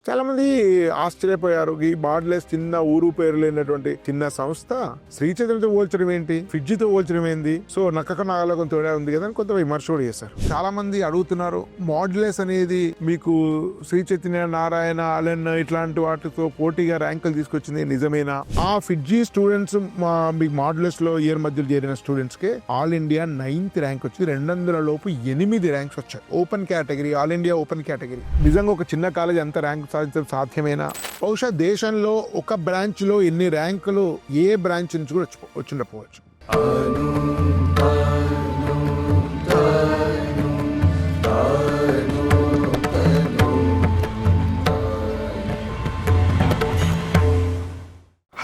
చాలామంది ఆశ్చర్యపోయారు. ఈ బార్డ్లెస్ చిన్న ఊరు పేరు లేనటువంటి చిన్న సంస్థ శ్రీ చైతన్యతో పోల్చడం ఏంటి, ఫిడ్జితో పోల్చడం ఏంటి, సో నక్కక నాగలోకం తోడే ఉంది కదా అని కొంత విమర్శ కూడా చేశారు. చాలా మంది అడుగుతున్నారు, బార్డ్లెస్ అనేది మీకు శ్రీ చైతన్య, నారాయణ, అలెన్ ఇట్లాంటి వాటితో పోటీగా ర్యాంకులు తీసుకొచ్చింది నిజమేనా? ఆ ఫిడ్జి స్టూడెంట్స్ మీకు బార్డ్లెస్ లో ఇయర్ మధ్యలో చేరిన స్టూడెంట్స్ కి ఆల్ ఇండియా 9th ర్యాంక్ వచ్చింది. 200 లోపు 8 ర్యాంక్స్ వచ్చాయి. Open category, all India open category. నిజంగా ఒక చిన్న కాలేజ్ అంత ర్యాంక్ సాధించడం సాధ్యమేనా? బహుశా దేశంలో ఒక బ్రాంచ్ లో ఎన్ని ర్యాంకులు ఏ బ్రాంచ్ నుంచి కూడా వచ్చిండకపోవచ్చు.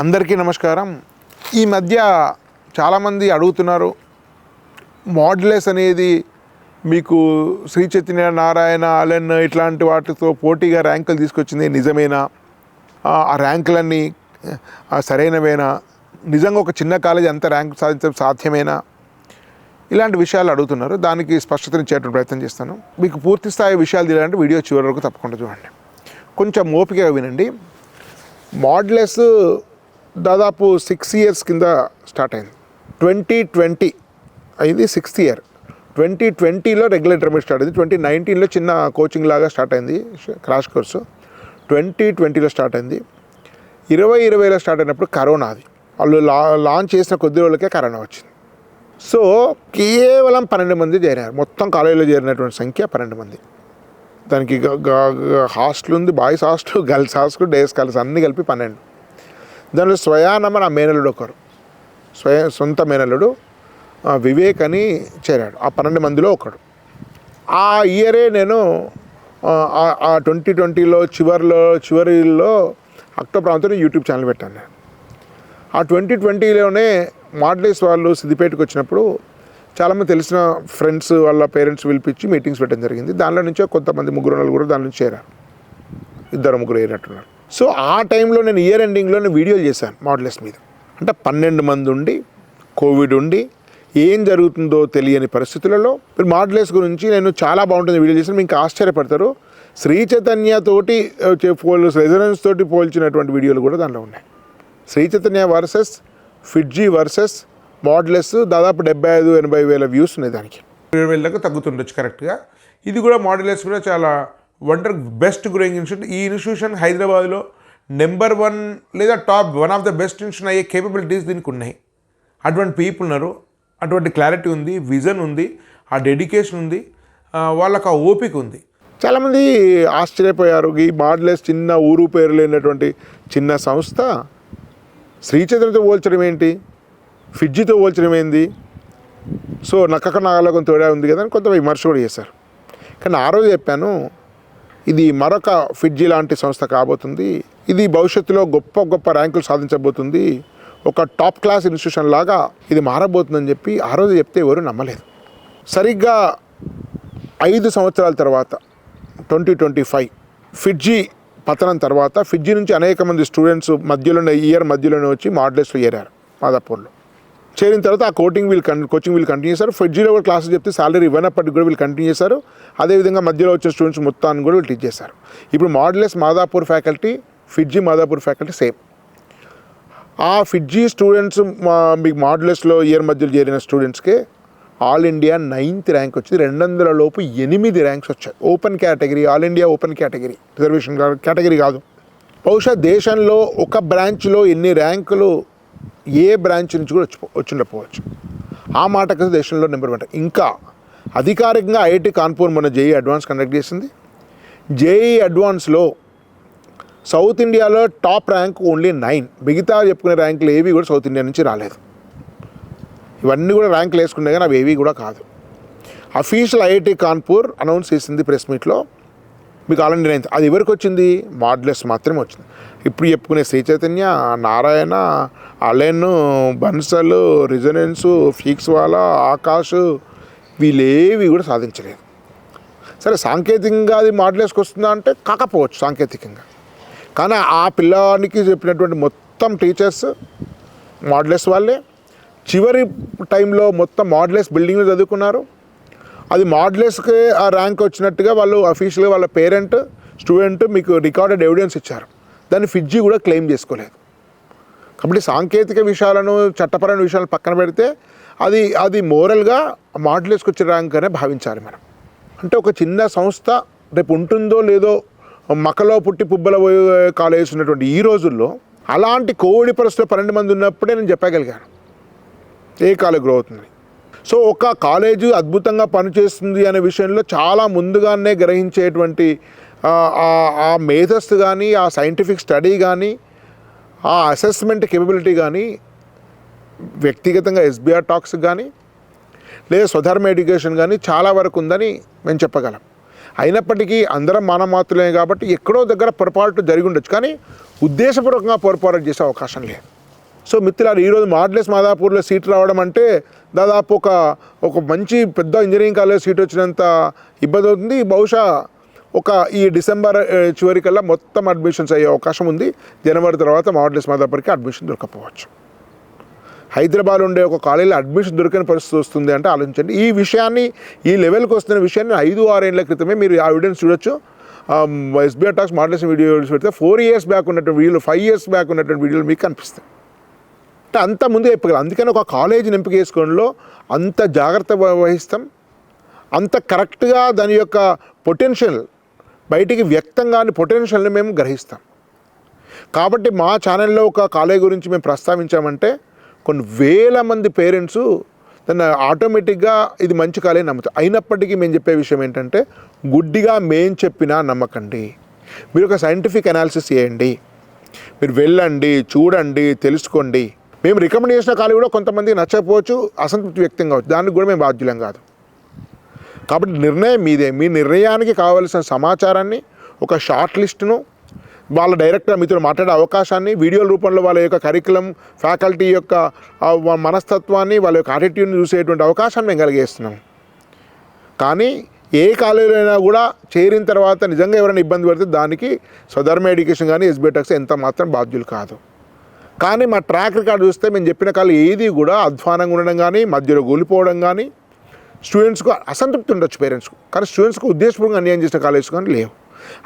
అందరికీ నమస్కారం. ఈ మధ్య చాలామంది అడుగుతున్నారు, బార్డ్లెస్ అనేది మీకు శ్రీ చైతన్య, నారాయణ, అలెన్ ఇట్లాంటి వాటితో పోటీగా ర్యాంకులు తీసుకొచ్చింది నిజమేనా? ఆ ర్యాంకులన్నీ సరైనవేనా? నిజంగా ఒక చిన్న కాలేజ్ అంత ర్యాంక్ సాధించడం సాధ్యమేనా? ఇలాంటి విషయాలు అడుగుతున్నారు. దానికి స్పష్టతనిచ్చేటువంటి ప్రయత్నం చేస్తాను. మీకు పూర్తి స్థాయి విషయాలు తెలియాలంటే వీడియో చివరి వరకు తప్పకుండా చూడండి. కొంచెం ఓపికగా వినండి. బార్డ్లెస్ దాదాపు 6 years కింద స్టార్ట్ అయింది. 2020 అయింది 6th year. 2020లో రెగ్యులర్ ఇంటర్మీడియట్ స్టార్ట్ అయింది. 2019లో చిన్న కోచింగ్ లాగా స్టార్ట్ అయింది, క్రాష్ కోర్సు. 2020లో స్టార్ట్ అయింది. 2020లో స్టార్ట్ అయినప్పుడు కరోనా, అది వాళ్ళు లాంచ్ చేసిన కొద్ది రోజులకే కరోనా వచ్చింది. సో కేవలం 12 మంది చేరారు. మొత్తం కాలేజీలో చేరినటువంటి సంఖ్య 12 మంది. దానికి హాస్టల్ ఉంది, boys hostel, girls hostel, days college అన్నీ కలిపి 12. దానిలో స్వయానమ్మ నా మేనల్లుడు ఒకరు, సొంత మేనల్లుడు వివేక్ అని చేరాడు. ఆ 12 మందిలో ఒకడు. ఆ ఇయరే నేను ఆ 2020లో చివరిలో అక్టోబర్ అంతా యూట్యూబ్ ఛానల్ పెట్టాను నేను. ఆ 2020లోనే బార్డ్లెస్ వాళ్ళు సిద్దిపేటకు వచ్చినప్పుడు చాలామంది తెలిసిన ఫ్రెండ్స్ వాళ్ళ పేరెంట్స్ పిలిపించి మీటింగ్స్ పెట్టడం జరిగింది. దానిలో నుంచే కొంతమంది 3 కూడా దాని నుంచి చేరారు. 2-3 ఏరినట్టున్నారు. సో ఆ టైంలో నేను ఇయర్ ఎండింగ్లో వీడియోలు చేశాను బార్డ్లెస్ మీద. అంటే 12 మంది ఉండి, కోవిడ్ ఉండి, ఏం జరుగుతుందో తెలియని పరిస్థితులలో మీరు బార్డ్లెస్ గురించి నేను చాలా బాగుంటుంది వీడియో చేశాను. మీకు ఆశ్చర్యపడతారు. శ్రీ చైతన్య తోటి రెజనెన్స్ తోటి పోల్చినటువంటి వీడియోలు కూడా దాంట్లో ఉన్నాయి. శ్రీ చైతన్య వర్సెస్ ఫిడ్జి వర్సెస్ బార్డ్లెస్ దాదాపు 75-80 వేల వ్యూస్ ఉన్నాయి. దానికి 20,000 దాకా తగ్గుతుండొచ్చు కరెక్ట్గా. ఇది కూడా బార్డ్లెస్ కూడా చాలా బెస్ట్ గ్రోయింగ్ ఇన్స్టిట్యూట్. ఈ ఇన్స్టిట్యూషన్ హైదరాబాద్లో నెంబర్ 1 లేదా top 1 of the best institution అయ్యే కేపబిలిటీస్ దీనికి ఉన్నాయి. అటువంటి పీపుల్ ఉన్నారు, అటువంటి క్లారిటీ ఉంది, విజన్ ఉంది, ఆ డెడికేషన్ ఉంది, వాళ్ళకు ఆ ఓపిక ఉంది. చాలామంది ఆశ్చర్యపోయారు. ఈ బార్డ్లెస్ చిన్న ఊరు పేరు లేనటువంటి చిన్న సంస్థ శ్రీ చైతన్యతో పోల్చడం ఏంటి, ఫిడ్జితో పోల్చడం ఏంది, సో నక్కక నాగలోకం తోడే ఉంది కదా అని కొంత విమర్శ కూడా చేశారు. కానీ ఆ రోజు చెప్పాను, ఇది మరొక ఫిడ్జి లాంటి సంస్థ కాబోతుంది. ఇది భవిష్యత్తులో గొప్ప గొప్ప ర్యాంకులు సాధించబోతుంది. ఒక టాప్ క్లాస్ ఇన్స్టిట్యూషన్ లాగా ఇది మారబోతుందని చెప్పి ఆ రోజు చెప్తే ఎవరు నమ్మలేదు. సరిగ్గా 5 సంవత్సరాల తర్వాత 2025 ఫిడ్జి పతనం తర్వాత ఫిడ్జి నుంచి అనేక మంది స్టూడెంట్స్ మధ్యలోనే వచ్చి బార్డ్లెస్లో చేరారు. మాదాపూర్లో చేరిన తర్వాత ఆ కోచింగ్ వీళ్ళు కంటిన్యూ చేశారు. ఫిడ్జిలో కూడా క్లాసులు చెప్తే సాలరీ ఇవ్వనప్పటికి కూడా వీళ్ళు కంటిన్యూ చేశారు. అదేవిధంగా మధ్యలో వచ్చిన స్టూడెంట్స్ మొత్తాన్ని కూడా వీళ్ళు టీచ్ చేశారు. ఇప్పుడు బార్డ్లెస్ Madhapur faculty, FIITJEE Madhapur faculty same. ఆ ఫిడ్జి స్టూడెంట్స్ మీకు బార్డ్లెస్లో ఇయర్ మధ్యలో చేరిన స్టూడెంట్స్కే ఆల్ ఇండియా 9th ర్యాంక్ వచ్చింది. 200 లోపు 8 ర్యాంక్స్ వచ్చాయి. Open category, all India open category, reservation category కాదు. బహుశా దేశంలో ఒక బ్రాంచ్లో ఎన్ని ర్యాంకులు ఏ బ్రాంచ్ నుంచి కూడా వచ్చిండకపోవచ్చు. ఆ మాటకు దేశంలో నెంబర్ 1. ఇంకా అధికారికంగా ఐఐటి కాన్పూర్ మొన్న జేఈ అడ్వాన్స్ కండక్ట్ చేసింది. జేఈ అడ్వాన్స్లో సౌత్ ఇండియాలో టాప్ ర్యాంక్ ఓన్లీ 9. మిగతా చెప్పుకునే ర్యాంకులు ఏవి కూడా సౌత్ ఇండియా నుంచి రాలేదు. ఇవన్నీ కూడా ర్యాంకులు వేసుకునే కానీ అవి ఏవి కూడా కాదు. అఫీషియల్ ఐఐటి కాన్పూర్ అనౌన్స్ చేసింది ప్రెస్ మీట్లో, మీకు ఆల్ ఇండియా 9th. అది ఎవరికి వచ్చింది? బార్డ్లెస్ మాత్రమే వచ్చింది. ఇప్పుడు చెప్పుకునే శ్రీ చైతన్య, నారాయణ, అలెన్, బన్సల్, రెజనెన్స్, ఫిక్స్వాలా, ఆకాష్ వీళ్ళేవి కూడా సాధించలేదు. సరే సాంకేతికంగా అది బార్డ్లెస్కి వస్తుందా అంటే కాకపోవచ్చు సాంకేతికంగా. కానీ ఆ పిల్లానికి చెప్పినటువంటి మొత్తం టీచర్స్ బార్డ్లెస్ వాళ్ళే. చివరి టైంలో మొత్తం బార్డ్లెస్ బిల్డింగ్లో చదువుకున్నారు. అది బార్డ్లెస్కి ఆ ర్యాంక్ వచ్చినట్టుగా వాళ్ళు అఫీషియల్గా వాళ్ళ పేరెంట్ స్టూడెంట్ మీకు రికార్డెడ్ ఎవిడెన్స్ ఇచ్చారు, దాన్ని ఫిడ్జీ కూడా క్లెయిమ్ చేసుకోలేదు. కాబట్టి సాంకేతిక విషయాలను చట్టపరమైన విషయాలను పక్కన పెడితే అది మోరల్గా మాడ్యులస్కి వచ్చే ర్యాంక్ అనే భావించాలి మనం. అంటే ఒక చిన్న సంస్థ రేపు ఉంటుందో లేదో మకలో పుట్టి పుబ్బల కాలేజ్ ఉన్నటువంటి ఈ రోజుల్లో అలాంటి కోవిడ్ పరిస్థితుల్లో 12 మంది ఉన్నప్పుడే నేను చెప్పగలిగాను ఏ కాలేజ్ గ్రో అవుతుంది. సో ఒక కాలేజీ అద్భుతంగా పనిచేస్తుంది అనే విషయంలో చాలా ముందుగానే గ్రహించేటువంటి ఆ మేధస్సు కానీ, ఆ సైంటిఫిక్ స్టడీ కానీ, ఆ అసెస్మెంట్ కేపబిలిటీ కానీ వ్యక్తిగతంగా ఎస్బీఆర్ టాక్స్ కానీ లేదా స్వధర్మ ఎడ్యుకేషన్ కానీ చాలా వరకు ఉందని మేము చెప్పగలం. అయినప్పటికీ అందరం మానమాత్రులే కాబట్టి ఎక్కడో దగ్గర పొరపాటు జరిగి ఉండొచ్చు, కానీ ఉద్దేశపూర్వకంగా పొరపాటు చేసే అవకాశం లేదు. సో మిత్రులారు, ఈరోజు మాడ్యులస్ మాదాపూర్లో సీట్ రావడం అంటే దాదాపు ఒక మంచి పెద్ద ఇంజనీరింగ్ కాలేజ్ సీట్ వచ్చినంత ఇబ్బంది అవుతుంది. బహుశా ఈ డిసెంబర్ చివరికల్లా మొత్తం అడ్మిషన్స్ అయ్యే అవకాశం ఉంది. జనవరి తర్వాత మాడ్యులస్ మాదాపూర్కి అడ్మిషన్ దొరకకపోవచ్చు. హైదరాబాద్ ఉండే ఒక కాలేజీలో అడ్మిషన్ దొరకని పరిస్థితి వస్తుంది అంటే ఆలోచించండి. ఈ విషయాన్ని, ఈ లెవెల్కి వస్తున్న విషయాన్ని 5-6 ఏళ్ల క్రితమే మీరు ఆ ఎవిడెన్స్ చూడొచ్చు. ఎస్బీఆర్ టాక్స్ మాడ్యులస్ వీడియోస్ పెడితే 4 years బ్యాక్ ఉన్నటువంటి వీడియోలు, 5 years బ్యాక్ ఉన్నటువంటి వీడియోలు మీకు కనిపిస్తాయి. అంటే అంత ముందే చెప్పగలం. అందుకని ఒక కాలేజీని ఎంపిక చేసుకోవడంలో అంత జాగ్రత్త వహిస్తాం, అంత కరెక్ట్గా దాని యొక్క పొటెన్షియల్ బయటికి వ్యక్తం కాని పొటెన్షియల్ని మేము గ్రహిస్తాం. కాబట్టి మా ఛానల్లో ఒక కాలేజ్ గురించి మేము ప్రస్తావించామంటే కొన్ని వేల మంది పేరెంట్స్ దాన్ని ఆటోమేటిక్గా ఇది మంచి కాలేజ్ నమ్ముతారు. అయినప్పటికీ మేము చెప్పే విషయం ఏంటంటే గుడ్డిగా మేము చెప్పినా నమ్మకండి. మీరు ఒక సైంటిఫిక్ అనాలిసిస్ చేయండి, మీరు వెళ్ళండి, చూడండి, తెలుసుకోండి. మేము రికమెండ్ చేసిన కాలేజ్ కూడా కొంతమందికి నచ్చకపోవచ్చు, అసంతృప్తి వ్యక్తం కావచ్చు, దానికి కూడా మేము బాధ్యులం కాదు. కాబట్టి నిర్ణయం మీదే. మీ నిర్ణయానికి కావలసిన సమాచారాన్ని, ఒక షార్ట్ లిస్టును, వాళ్ళ డైరెక్ట్గా మీతో మాట్లాడే అవకాశాన్ని, వీడియోల రూపంలో వాళ్ళ యొక్క కరికులం, ఫ్యాకల్టీ యొక్క మనస్తత్వాన్ని, వాళ్ళ యొక్క యాటిట్యూడ్ని చూసేటువంటి అవకాశాన్ని మేము కలిగేస్తున్నాం. కానీ ఏ కాలేజీలో అయినా కూడా చేరిన తర్వాత నిజంగా ఎవరైనా ఇబ్బంది పడితే దానికి స్వధర్మ ఎడ్యుకేషన్ కానీ ఎస్బీఆర్ టాక్స్ ఎంత మాత్రం బాధ్యులు కాదు. కానీ మా ట్రాక్ రికార్డు చూస్తే మేము చెప్పిన కాలేజ్ ఏది కూడా అధ్వానంగా ఉండడం కానీ, మధ్యలో కూలిపోవడం కానీ, స్టూడెంట్స్కు అసంతృప్తి ఉండొచ్చు పేరెంట్స్కు, కానీ స్టూడెంట్స్కు ఉద్దేశపూర్వకంగా అన్యాయం చేసిన కాలేజెస్ కానీ లేవు.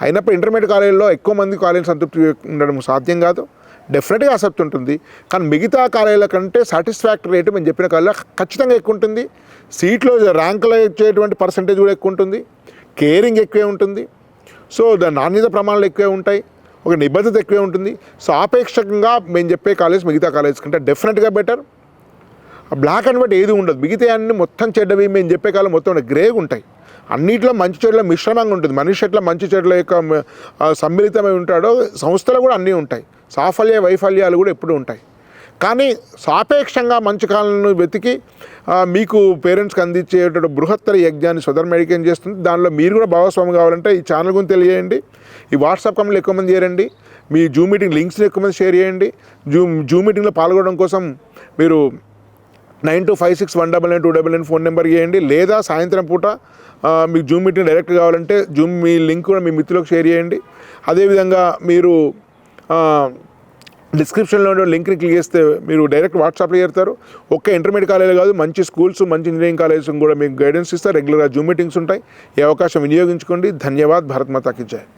అయినప్పుడు ఇంటర్మీడియట్ కాలేజీలో ఎక్కువ మంది కాలేజీ సంతృప్తి ఉండడం సాధ్యం కాదు. డెఫినెట్గా అసెప్ట్ ఉంటుంది, కానీ మిగతా కాలేజీల కంటే సాటిస్ఫాక్టరీ రేటు మేము చెప్పిన కాలేజీలో ఖచ్చితంగా ఎక్కువ ఉంటుంది. సీట్లో ర్యాంకులో ఇచ్చేటువంటి పర్సంటేజ్ కూడా ఎక్కువ ఉంటుంది, కేరింగ్ ఎక్కువే ఉంటుంది. సో నాణ్యత ప్రమాణాలు ఎక్కువే ఉంటాయి, ఒక నిబద్ధత ఎక్కువే ఉంటుంది. సో ఆపేక్షకంగా మేము చెప్పే కాలేజ్ మిగతా కాలేజ్ కంటే డెఫినెట్గా బెటర్. బ్లాక్ అండ్ వైట్ ఏది ఉండదు. మిగతా అన్ని మొత్తం చెడ్డవి మేము చెప్పే కాలం మొత్తం గ్రేగా ఉంటాయి. అన్నింటిలో మంచి చెడుల మిశ్రమంగా ఉంటుంది. మనిషి ఎట్లా మంచి చెడుల యొక్క సమ్మిళితమై ఉంటాడో సంస్థలో కూడా అన్నీ ఉంటాయి. సాఫల్య వైఫల్యాలు కూడా ఎప్పుడూ ఉంటాయి. కానీ సాపేక్షంగా మంచి కాలను వెతికి మీకు పేరెంట్స్కి అందించేటువంటి బృహత్తర యజ్ఞాన్ని స్వధర్మ ఎడ్యుకేషన్ చేస్తుంది. దానిలో మీరు కూడా భాగస్వామి కావాలంటే ఈ ఛానల్ గురించి తెలియజేయండి, ఈ వాట్సాప్ కమెంట్లు ఎక్కువ మంది చేయండి, మీ జూమ్ మీటింగ్ లింక్స్ని ఎక్కువ మంది షేర్ చేయండి. జూమ్ మీటింగ్లో పాల్గొనడం కోసం మీరు 9256199299 ఫోన్ నెంబర్ చేయండి. లేదా సాయంత్రం పూట మీకు జూమ్ మీటింగ్ డైరెక్ట్ కావాలంటే జూమ్ మీ లింక్ కూడా మీ మిత్రులకు షేర్ చేయండి. అదేవిధంగా మీరు డిస్క్రిప్షన్లో లింక్ని క్లిక్ చేస్తే మీరు డైరెక్ట్ వాట్సాప్లో చేరుతారు. ఒక్క ఇంటర్మీడియట్ కాలేజీ కాదు, మంచి స్కూల్స్, మంచి ఇంజనీరింగ్ కాలేజెస్ కూడా మీకు గైడెన్స్ ఇస్తారు. రెగ్యులర్గా జూమ్ మీటింగ్స్ ఉంటాయి. ఈ అవకాశం వినియోగించుకోండి. ధన్యవాద్. భారత్ మాతా కీ జై.